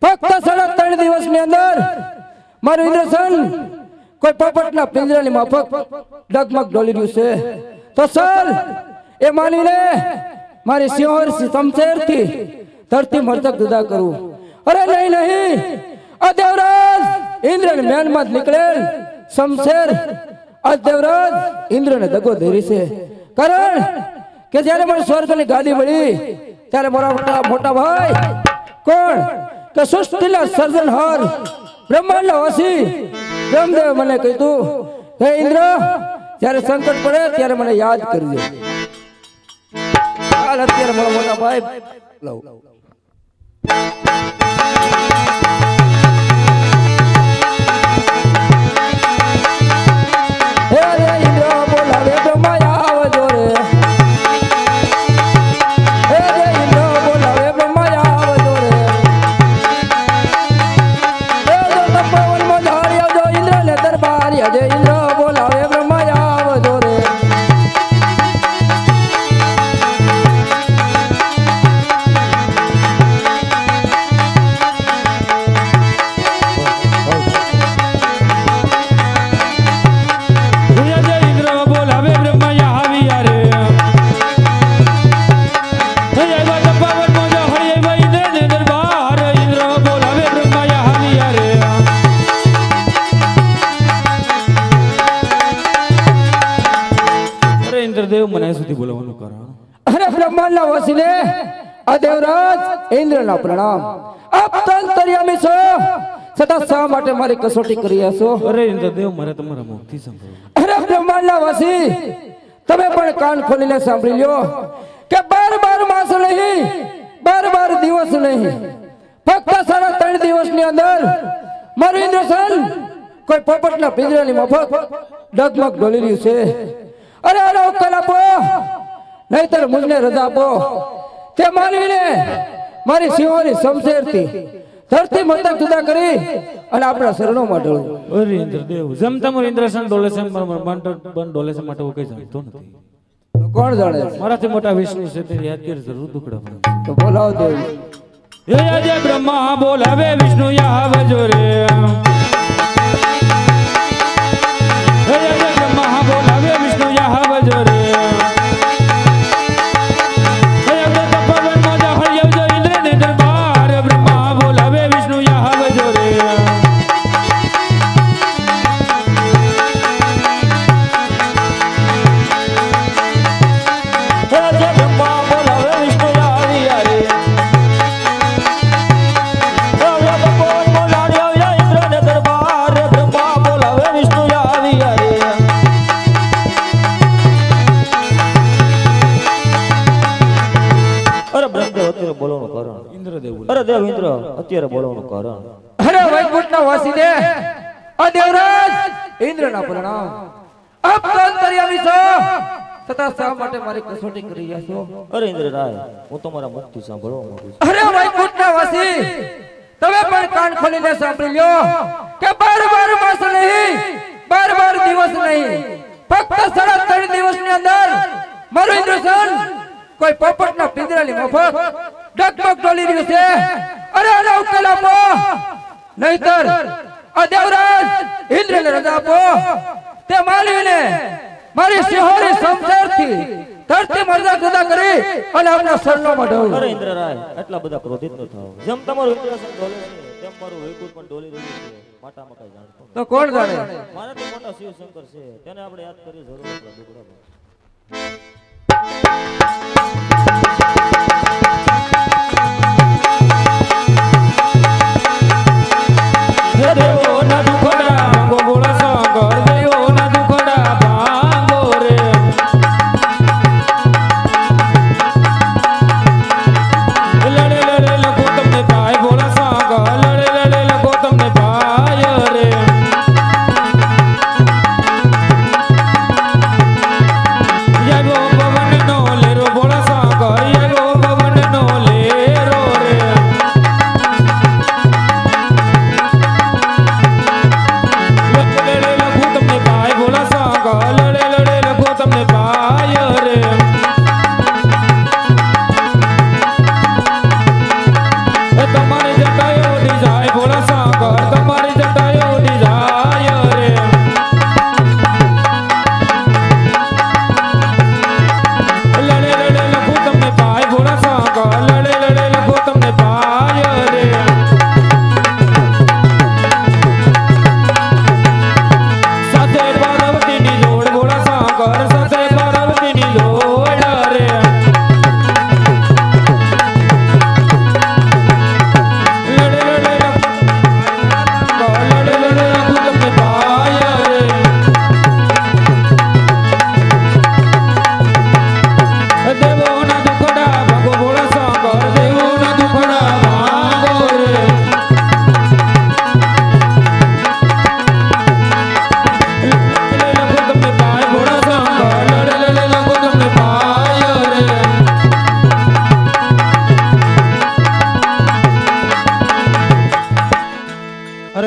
ફક્ત 3.5 દિવસની અંદર મારું ઇન્દ્રસન કોઈ પોપટના પિંજરાની માફક ડગમગ ડોલી રહ્યું છે તો સર એ માનીને મારી સિંહોર શમશેરથી ધરતી મરતક જુદા કરું. અરે નહીં નહીં, આ દેવરાજ ઇન્દ્રને મેનમાં જ નીકળેલ શમશેર આ દેવરાજ ઇન્દ્રને દગો ધરી છે. કારણ કે જ્યારે મને સ્વર્ગની ગાદી મળી ત્યારે મારા મોટા ભાઈ કોણ કે સૃષ્ટિના સર્જનહાર બ્રહ્માંડના વાસી બ્રહ્મદેવ મને કીધું, હે ઇન્દ્ર, જ્યારે સંકટ પડે ત્યારે મને યાદ કરજે. હાલ અત્યારે મારા મોટા ભાઈ લઉં. અરે બ્રહ્માંડના વાસીને આ દેવરાજ ઇન્દ્રના પ્રણામ. આપ તો અંતર્યામી છો, છતાં શા માટે મારી કસોટી કરી છો? અરે ઇન્દ્રદેવ, મારે તમારા મુખથી સાંભળવું. અરે બ્રહ્માંડના વાસી, તમે પણ કાન ખોલીને સાંભળી લ્યો કે 12 માસ નહીં, 12 દિવસ નહીં, ફક્ત 3.5 દિવસની અંદર મારું ઇન્દ્રસન કોઈ પોપટના પિંજરાની માફક ડગમગ ડોલી રહ્યું છે. અરે અરે ઉકેલ આપો, નહીતર મુજને રજા આપો. તે માનવીને મારી સિંહોની શમશેરથી ધરતી મતક જુદા કરી અને આપણા શરણોમાં ઢળવું. અરે ઇન્દ્રદેવ, જેમ તમારું ઇન્દ્રસન ડોલે છે બંધ ડોલે છે માટે હું કઈ જાણતો નથી. તો કોણ જાણે? મારાથી મોટા વિષ્ણુ છે તે યાદ કરી જરૂર દુકડા. તો બોલાવો દેવ. હે જય બ્રહ્મા બોલાવે વિષ્ણુ આવજો રે. હે જય બ્રહ્મા બોલાવે વિષ્ણુ આવજો રે. અરે દેવ ઇન્દ્ર અત્યારે બોલવાનું કારણ. અરે વૈકુંઠના વાસીને આ દેવરાજ ઇન્દ્રના પ્રણામ. આપ તો અંતર્યામી છો, છતાં શા માટે મારી કસોટી કરી રહ્યા છો? અરે ઇન્દ્ર રાય, હું તમારા મુખથી સાંભળવા માંગુ છું. અરે વૈકુંઠના વાસી, તમે પણ કાન ખોલીને સાંભળી લ્યો કે 12 માસ નહીં, 12 દિવસ નહીં, ફક્ત 3.5 દિવસની અંદર મારું ઇન્દ્રસન કોઈ પોપટના પિંજરાની માફક ડગમગ ડોલી રહ્યું છે. અરે અરે ઉકેલ આપો, નહીતર આ દેવરાજ ઇન્દ્રને રજા આપો. તે માનવીને મારી સિંહોની શમશેરથી ધરતી મરજા જુદા કરી અને આપણા શરણોમાં ઢળવું. અરે ઇન્દ્ર રાય, એટલા બધા ક્રોધિત ન થાઓ. જેમ તમારું ઇન્દ્રસન ડોલે છે તેમ મારું વૈકુંઠ પણ ડોલી રહ્યું છે. માટામાં કઈ જાણતો તો કોણ જાણે? મારા તો મોટા શિવ શંકર છે, તેને આપણે યાદ કરી જરૂર આપણા દુકડા. દેવો ના દુખડા ગોગોળા સાગર, દેવો ના દુખડા ભાંગો રે. લડે લડે લખો તમને પાય ભોળા સાગર, લડે લડે લખો તમને પાય રે. જય ગો પવન નો લેરો ભોળા સાગર, જય ગો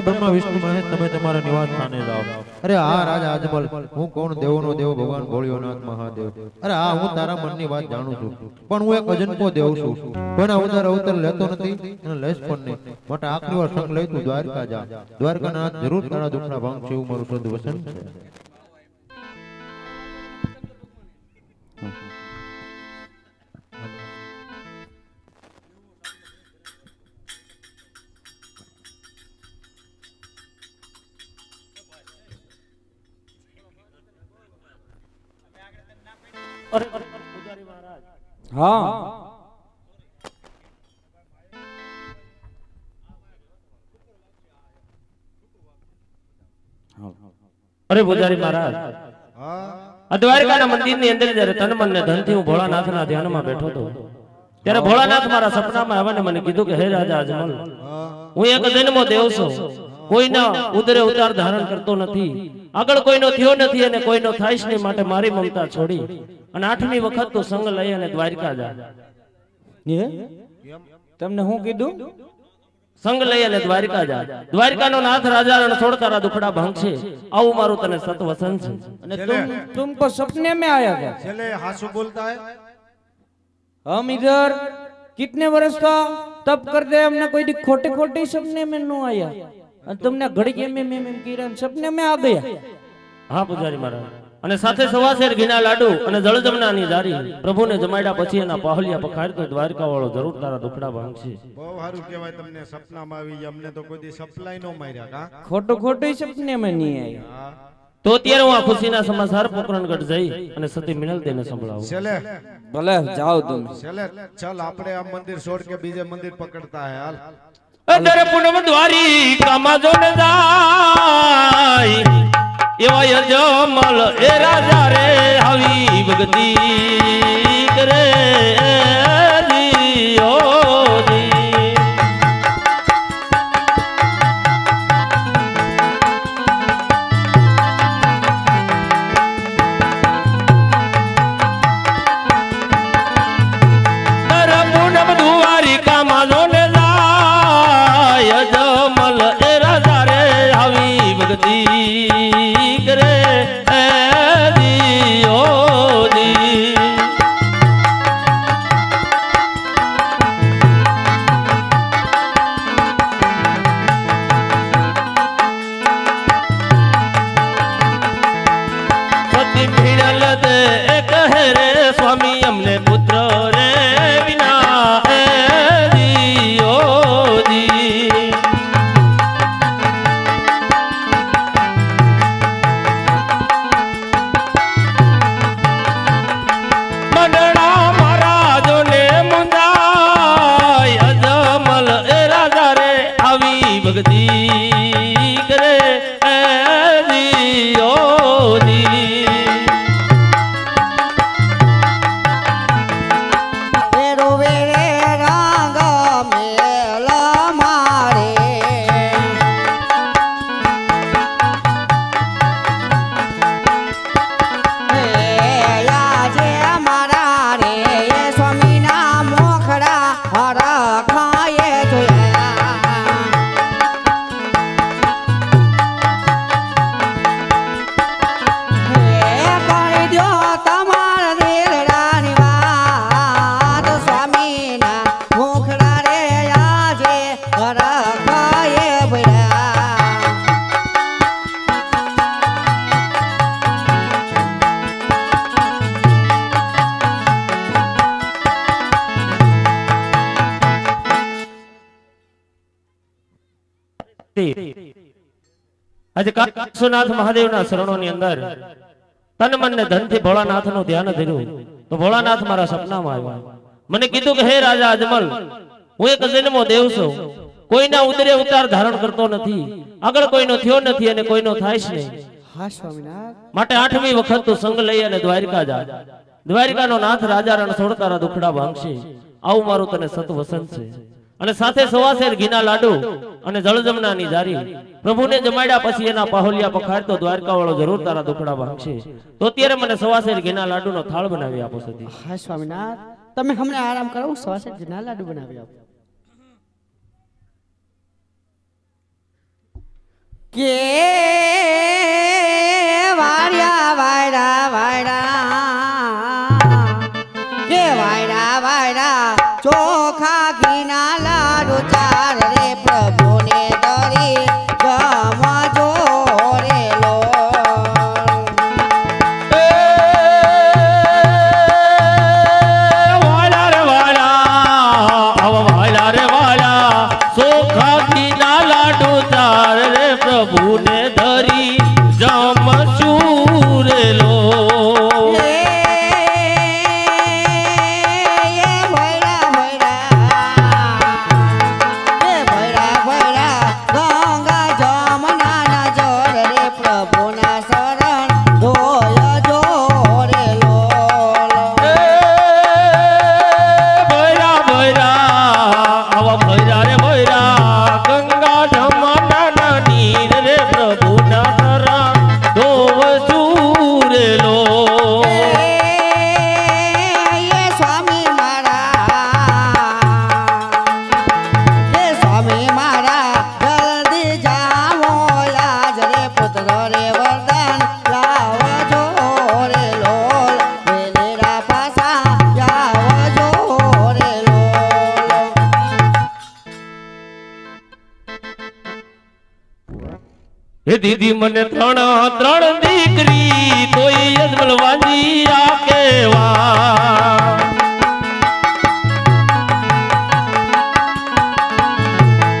અરે બ્રહ્મા વિષ્ણુ મહેશ તમે તમારા નિવાસ સ્થાને જાઓ. અરે હા રાજા અજમલ, હું કોણ દેવોનો દેવ ભગવાન ભોળિયોનાથ મહાદેવ. અરે હા હું તારા મનની વાત જાણું છું, પણ હું એક અજંપો દેવ છું. કોઈના ઉતાર અવતાર લેતો નથી અને લઈશ પણ નહીં. માટે આખરી વાર સંગ લઈ તું દ્વારકા જા. દ્વારકાના નાથ જરૂર તારા દુખડા ભાંગશે એવું મારું શુદ્ધ વચન છે. અરે પૂજારી મહારાજ, હા અરે પૂજારી મહારાજ, આ દ્વારકાના મંદિરની અંદર જ્યારે તન મન ને ધનથી હું ભોળાનાથના ધ્યાનમાં બેઠો હતો, ત્યારે ભોળાનાથ મારા સપનામાં આવ્યા મને કીધું કે હે રાજા અજમલ, હું એક જન્મો દેવ છું, કોઈના ઉદરે ઉતાર ધારણ કરતો નથી, આગળ કોઈનો થયો નથી અને કોઈનો થાઈશ નહીં. માટે મારી મમતા છોડી અને 8મી વખત તું સંગ લઈ અને દ્વારકા જા. તમને હું કીધું? સંગ લઈ અને દ્વારકા જા. દ્વારકાનો નાથ રાજા રણ છોડ તારા દુખડા ભાંગશે, આવું મારું તને સત વસન છે. અને तुमको सपने में आया क्या? चले हासु बोलता है। हम इधर कितने वर्ष का तब करते हैं, हमने कोई खोटे खोटे सपने में न आया और तुमने घड़ी में किरण सपने में आ गया. હા પૂજારી મહારાજ, અને સાથે સવાશેર ઘીના લાડુ અને જળજમનાની જારી પ્રભુને જમાડ્યા પછી એના પાહલિયા પખાડતો દ્વારકા વાળો જરૂર તારા દુખડા ભાંગશે. બહુ સારું કહેવાય, તમને સપનામાં આવી. અમને તો કોઈ દી સપ્લાય નો માર્યા કા. खोटो खोटे सपने में नहीं आया. તો અત્યારે હું આ ખુશીના સમાચાર પોકરણગઢ જઈ અને સતી મિનલ તેને સંભળાવું. चले भले जाओ तुम. चले चल, આપણે આ મંદિર છોડ के બીજે મંદિર પકડતા है. हाल અદર પૂનમ દ્વારી કામા જોને જાય એવા યજમલ એ રાજા રે આવી ભક્તિ કરે જી ઓ જી. અદર પૂનમ દ્વારી કામા જોને જાય યજમલ એ રાજા રે આવી ભક્તિ કરે જી ઓ જી. સતી મિનલ દે કહે રે સ્વામી અમને પુત્ર રે વિના જી ઓ જી. મંડળા મહારાજોને મુંજાય અજમલ એ રાજા રે આવી ભક્તિ કરે જી ઓ જી. આજે કાશીનાથ મહાદેવના શરણોની અંદર તન મન ને ધનથી ભોળાનાથનું ધ્યાન ધર્યું તો ભોળાનાથ મારા સપનામાં આવ્યા. મને કીધું કે હે રાજા અજમલ, હું એક જન્મો દેવ છું, કોઈના ઉદરે ઉતાર ધારણ કરતો નથી, આગળ કોઈનો થયો નથી અને કોઈનો થાય જ નહીં. હા સ્વામિનાથ. માટે 8મી વખત તું સંગ લઈ અને દ્વારકા જા. દ્વારકાનો નાથ રાજા રણ છોડ તારા દુખડા ભાંગશે, આવું મારું તને સત વસન છે. અને સાથે સવાશેર ઘીના લાડુ અને જળજમનાની જારી પ્રભુને જમાડ્યા પછી એના પાહોલિયા પખાડતો દ્વારકા વાળો જરૂર તારા દુખડા ભાંગશે. તો અત્યારે મને સવાશેર ઘીના લાડુનો થાળ બનાવી આપો સતી. હા સ્વામિનાથ, તમે હમણાં આરામ કરો, સવાસે ઘીના લાડુ બનાવી આપો. કે વાડ્યા વાયડા વાયડા કે વાયડા વાયડા ચોખા ઘીના લાડુ ચાર રે પ્રભુને દરી ગમજો રે લો પ્રભુને ધરી જમશું રે લો હે દીદી મને ત્રણ દીકરી તોય યજમલ વાંજી આ કેવા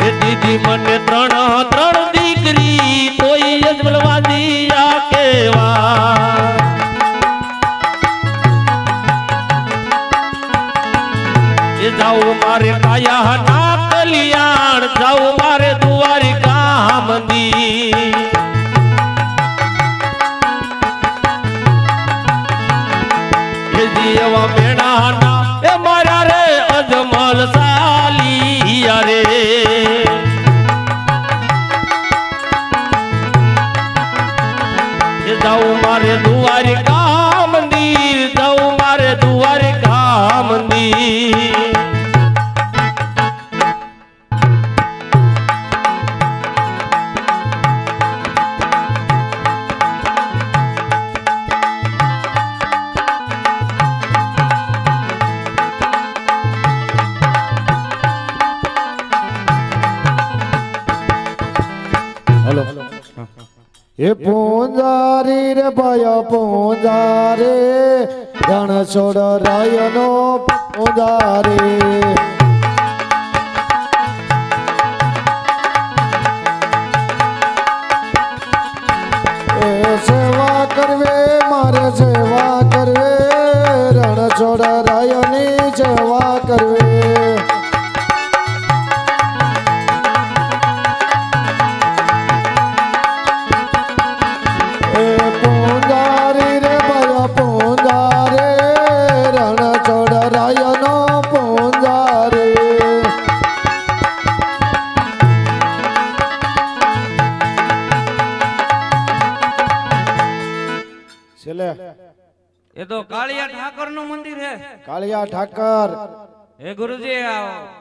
હે દીદી મને ત્રણ દીકરી તોય યજમલ વાંજી આ કેવા એ જાઉં મારે કાયા ના કલ્યાણ જાઉં મારે દ્વારિકા મંદિર એવા મેણાના એ મારા રે અજમલ સાલિયા રે એ જાઉં મારે દ્વારિકા મંદિર જાઉં મારે દ્વારિકા મંદિર એ પૂંજારી રે ભય પૂંજારે રણ છોડ રાયનો પૂંજારી એ સેવા કરવે મારે સેવા કરવે રણ છોડ રાયની સેવા કરવે એ તો કાળિયા ઠાકર નું મંદિર હે કાળિયા ઠાકર હે ગુરુજી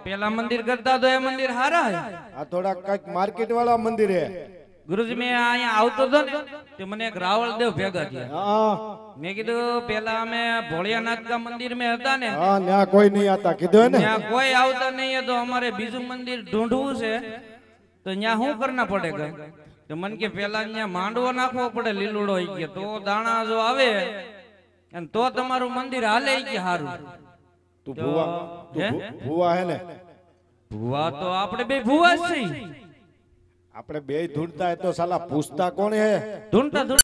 પેલા મંદિર કરતા તો એ મંદિર હારા હે આ થોડા કઈક માર્કેટ વાળા મંદિર હે ગુરુજી મેં અહીંયા આવતો હતો ને તે મને એક રાવળદેવ ભેગા થયા મેં કીધું પેલા અમે ભોળિયાનાથ કા મંદિર में હતા ને હા ત્યાં કોઈ નહીં આતા કીધું ને ત્યાં કોઈ આવતા નહીં તો અમારે બીજું મંદિર ઢૂંઢવું છે તો ત્યાં શું કરના પડે ગઈ તો મન કે પેલા ત્યાં માંડવો નાખવો પડે લીલુડો કે તો દાણા જો આવે અને તો તમારું મંદિર હાલે કે હારું તું ભુવા હે ને ભુવા તો આપણે બે ભુવા જ છીએ આપણે બે ઢૂંઢતા હે તો સાલા પૂછતા કોણ હે ઢૂંઢતા